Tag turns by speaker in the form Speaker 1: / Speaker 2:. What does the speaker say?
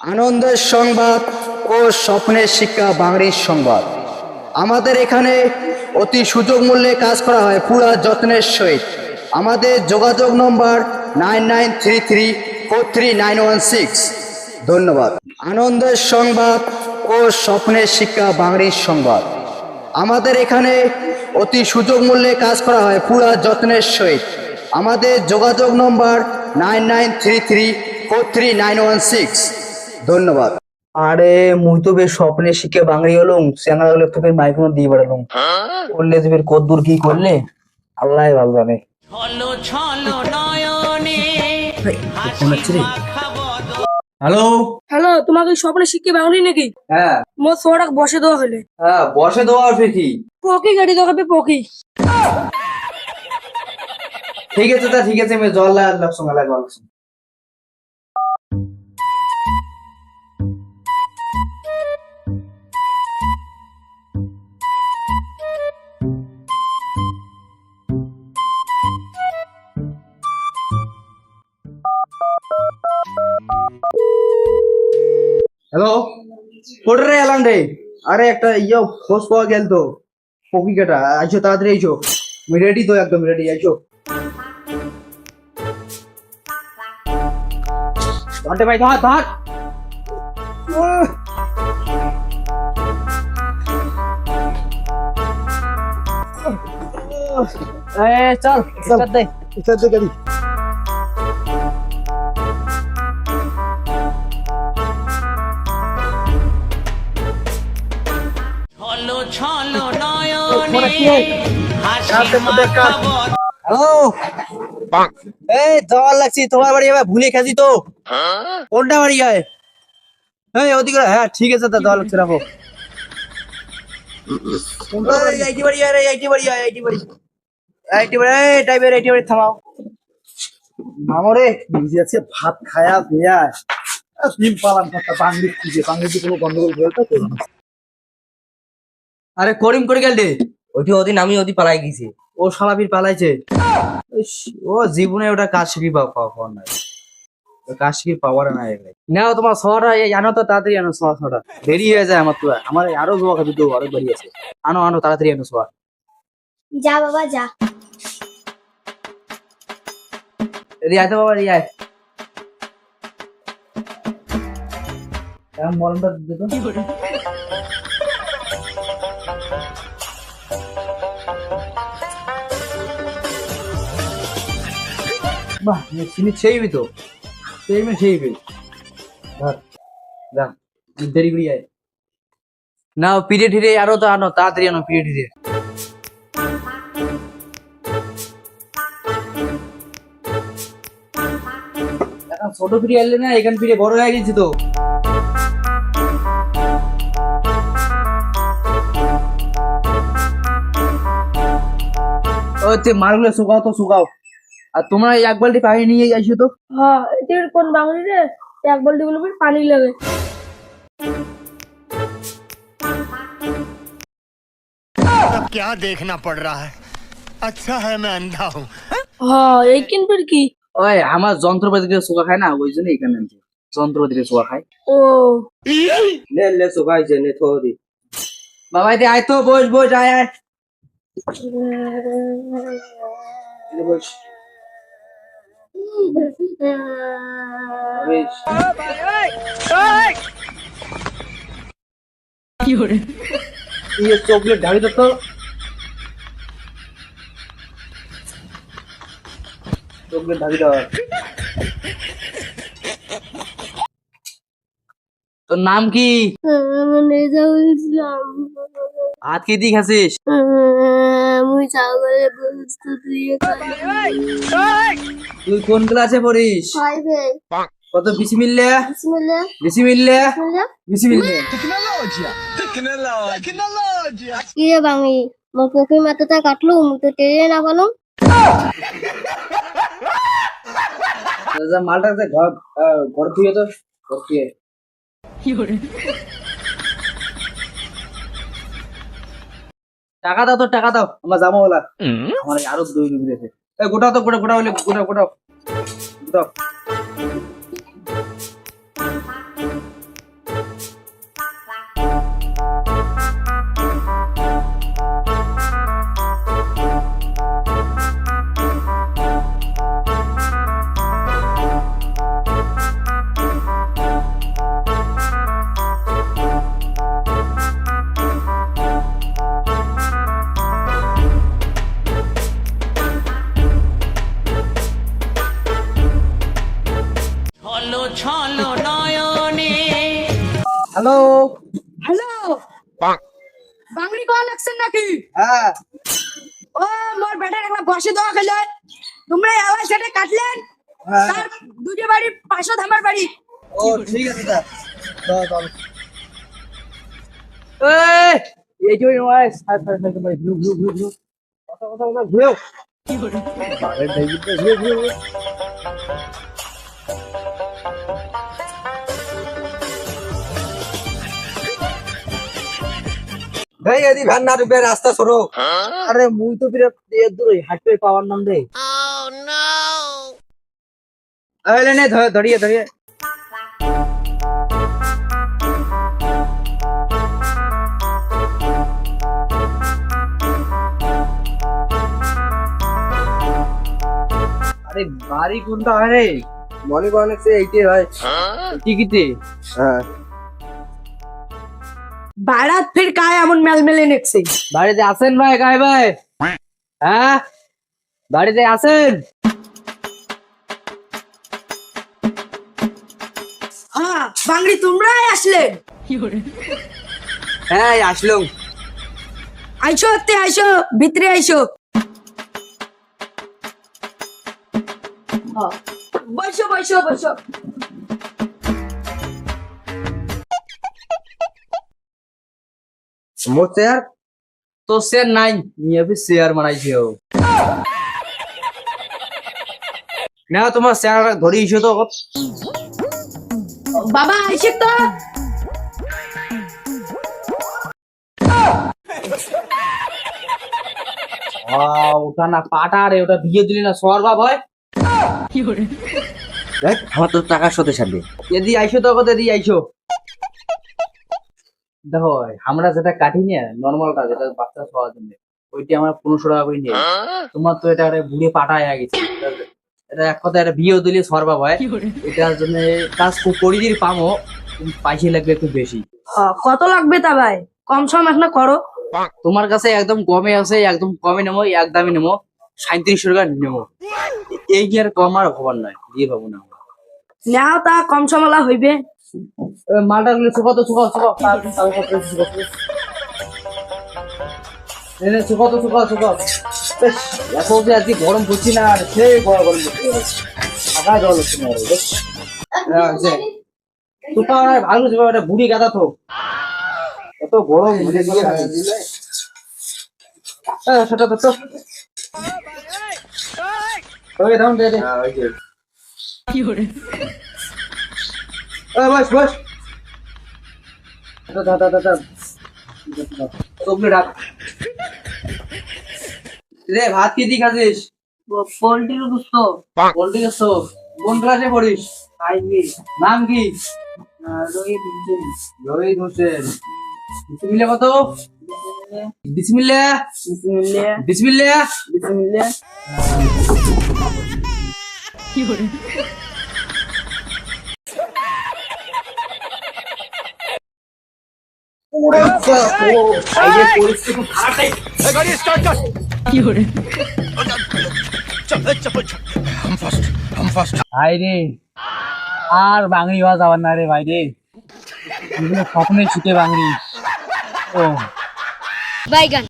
Speaker 1: আনন্দের সংবাদ ও স্বপ্নের শিক্ষা বাঙালির সংবাদ। আমাদের এখানে অতি সুযোগ মূল্যে কাজ করা হয় পুরা যত্নের সহিত। আমাদের যোগাযোগ নম্বর 9933433916। ধন্যবাদ। আনন্দের সংবাদ ও স্বপ্নের শিক্ষা বাঙালির সংবাদ। আমাদের এখানে অতি সুযোগ মূল্যে কাজ করা হয় পুরা যত্নের সহিত। আমাদের যোগাযোগ নম্বর 9933433916। ধন্যবাদ। আরে মুই তো বেশ স্বপ্নের শিখে বাঙালি হলুম, চ্যাংড়া হলে তো বেশ মাইক্রো দিয়ে বেড়ালুম। করলে যে বের কদ্দূর কি করলে আল্লাহ ভালো জানে। হ্যালো
Speaker 2: হ্যালো, তোমাকে স্বপ্নে শিখতে বাঙালি নাকি?
Speaker 1: হ্যাঁ
Speaker 2: মোর সোয়াটা বসে দেওয়া হলে
Speaker 1: হ্যাঁ, বসে দেওয়া আছে কি?
Speaker 2: পকি গাড়ি দেখাবে পকি।
Speaker 1: ঠিক আছে তা ঠিক আছে, আমি জল লাগছো মেলা জল লাগছো। হ্যালো, কোটে রে এলাম রে। আরে একটা খোঁজ পাওয়া গেল তো পকি কাটা, আইসো তাড়াতাড়ি আইসো। আমি রেডি তো, একদম রেডি, আইসো। ধরতে ভাই, ধর ধর। চল চল দে গাড়ি। হ্যালো, এই জল লাগছি তোমার বাড়ি, এবার ভুলে খাসি তো। কোনটা বাড়ি হয়? হ্যাঁ ওদিকে, হ্যাঁ ঠিক আছে, তা জল লাগছে, রাখো। আইটি বাড়ি আয় রে, আইটি বাড়ি আয়, আইটি বাড়ি, আইটি বাড়ি, এই ড্রাইভার আইটি বাড়ি থামাও। মামরে বুঝে আছে ভাত খায়া দেয়া ডিম পালাম একটা বাঙালি খুঁজে, বাঙালি কোনো গন্ডগোল হয়ে তো। আরে করিম করে গেল রে।
Speaker 3: ওইটি ওদিন আমি ওদি পালাই গেছি।
Speaker 1: ও শালাবির পালাইছে। ও জীবনে ওটা কাজ শিখি পাওয়া নাই, কাজ শিখি পাওয়ার নাই। নাও তোমার শহরটা আনো তো, তাড়াতাড়ি আনো শহরটা, দেরি হয়ে যায় আমার তো। আমার আরো জোয়া খাবি তো, আরো বাড়ি আছে। আনো আনো তাড়াতাড়ি আনো শহর।
Speaker 4: যা বাবা যা।
Speaker 1: রিয়ায় তো বাবা, রিয়ায় মলমটা দিতে তো। বাহ, চিনি সেইবি তো, সেইবি। ধর যা, দেরি করি আয়। নাও পিরিয়ড হিরে আরো তো আনো, তাড়াতাড়ি আনো পিরিয়ড হিরে। এখন ছোট ফিরে আসলে না, এখান ফিরে বড় হয়ে গেছি তো। ওই মালগুলো শুকাও তো, শুকাও। আর তোমরা এক বালতি পানি নিয়ে আসো তো।
Speaker 2: হ্যাঁ, এটা কোন বাঙালি রে? এক বালতি বলবি পানি লাগে।
Speaker 5: अब क्या देखना पड़ रहा है? अच्छा है मैं अंधा हूँ।
Speaker 2: হ্যাঁ, এই কিনবেন কি?
Speaker 1: ওই আমার যন্ত্রপাতি দিয়ে শুকা খায় না, ওই জন্য এখানে আনছি। যন্ত্রপাতি দিয়ে শুকা খায়।
Speaker 2: ও
Speaker 3: নে লে শুকাইছে নে থো দি।
Speaker 1: বাবা এতে আয় তো, বস বস, আয় আয়। এতে বস। বেশ। ये चॉकलेट ढाली तो चॉकलेट ढाली दाও। তোর নাম কি? হাত কি দিয়ে খাসিস?
Speaker 4: মুই ছাগলের গোশত দিয়ে খাই।
Speaker 1: তুই কোন ক্লাসে পড়িস?
Speaker 4: খাইবে
Speaker 1: কত বিসমিল্লাহ
Speaker 4: বিসমিল্লাহ
Speaker 1: বিসমিল্লাহ
Speaker 4: বিসমিল্লাহ।
Speaker 1: বিসমিল্লাহ।
Speaker 4: কি রে বাঙি, মোর পক্ষের মাথাটা কাটলু, মুই তো টেরে না পালুম।
Speaker 1: মালটা ঘর ধুয়ে তো, ঘর ধুয়ে। টাকা দাও তো, টাকা দাও, আমার জামা ওলা। আমার আরো দুই বিরেছে। গোটাও তো, গোটা হলে গোটাও। হ্যালো।
Speaker 2: হ্যালো বাঙড়ি কল লাগছেন নাকি?
Speaker 1: হ্যাঁ
Speaker 2: ও মোর বেটার একটা বসে দেওয়া খেলে তোমরা আওয়াজ সেটা কাটলেন
Speaker 1: হ্যাঁ।
Speaker 2: তার দুটো বাড়ি পাশে আমার বাড়ি।
Speaker 1: ও ঠিক আছে স্যার। চল এই যে ওই স্যার ভাই ব্লু ব্লু ব্লু ব্লু কথা ঘুরেও আরে দেখি তো ঘুরে
Speaker 3: ভাই এদি ভ্যান না ঢুকবে রাস্তা সরো।
Speaker 1: আরে মুই তো ফিরে এর দূরে হাঁটতে পাওয়ার নাম রে। আরে নে ধরিয়ে ধরিয়ে আরে বাড়ি কোনটা হয় রে?
Speaker 3: মনে করেন সে এইটাই হয়।
Speaker 1: টিকিটে
Speaker 3: হ্যাঁ
Speaker 2: বারাত ফির কায় এমন মেলমেলে নেকছে।
Speaker 1: বাড়িতে আছেন ভাই গায়ে ভাই? হ্যাঁ বাড়িতে আছেন?
Speaker 2: হ্যাঁ বাঙড়ি তোমরাই আসলেন?
Speaker 3: হ্যাঁ আসলাম।
Speaker 2: আইসো তে আইসো ভিতরে আইসো। হ্যাঁ, বসো বসো বসো।
Speaker 3: মোর চেয়ার
Speaker 1: তো शेयर নাই নিয়ে भी शेयर মারাইছে ও না তোমার शेयर ধরিয়েছো তো
Speaker 2: বাবা আইসে তো
Speaker 1: ওটা না পাটা রে ওটা দিয়ে দিলি না সরবা ভয়
Speaker 3: দেখ আমার তো টাকা সাথে সাথে
Speaker 1: এদি আইসো তো কত এদি আইসো দেখো আমরা যেটা কাটি না নরমালটা যেটা বাচ্চা খাওয়ার জন্য ওইটি আমরা 1500 টাকা করে নিয়ে তোমার তো এটা বুড়ে পাটা হয়ে গেছে এটা এক কথা এটা বিয়ে দিলে সরবা ভয় এটার জন্য কাজ করি দিই পামো পয়সা লাগবে একটু বেশি
Speaker 2: কত লাগবে তা ভাই কম সম এখন করো।
Speaker 1: তোমার কাছে একদম কমে আছে একদম কমে নেবো একদমই নেবো 3700 টাকা নেবো এই কি আর কম আর হবার নয় দিয়ে পাবো না
Speaker 2: নাও তা কম সমলা হইবে।
Speaker 1: মালটা গুলো শুকাও তো শুকাও শুকাও শুকাও তো শুকাও এখন যে আজকে গরম পড়ছি না আর সেই গরম পড়ছে থাকা জল হচ্ছে না শুকাও না ভালো শুকাও এটা বুড়ি গাদা তো এত গরম বুঝে দিয়ে সেটা তো ওই দাম দে দে বস বস রে ভাত কি দিয়ে খাচ্ছিস?
Speaker 2: পোল্ট্রির দুস্থ
Speaker 1: পোল্ট্রি খাচ্ছ? কোন ক্লাসে পড়িস? নাম কি? রোহিত হোসেন। বিসমিল্লাহ কত? বিসমিল্লাহ বিসমিল্লাহ
Speaker 2: বিসমিল্লাহ।
Speaker 5: गाड़ी स्टार्ट कर हम फर्स्ट
Speaker 1: ভাই রে আর বাঙড়ি হওয়া যাবার না রে ভাই রে স্বপ্নে ছুটে বাঙড়ি ও
Speaker 4: বাইগান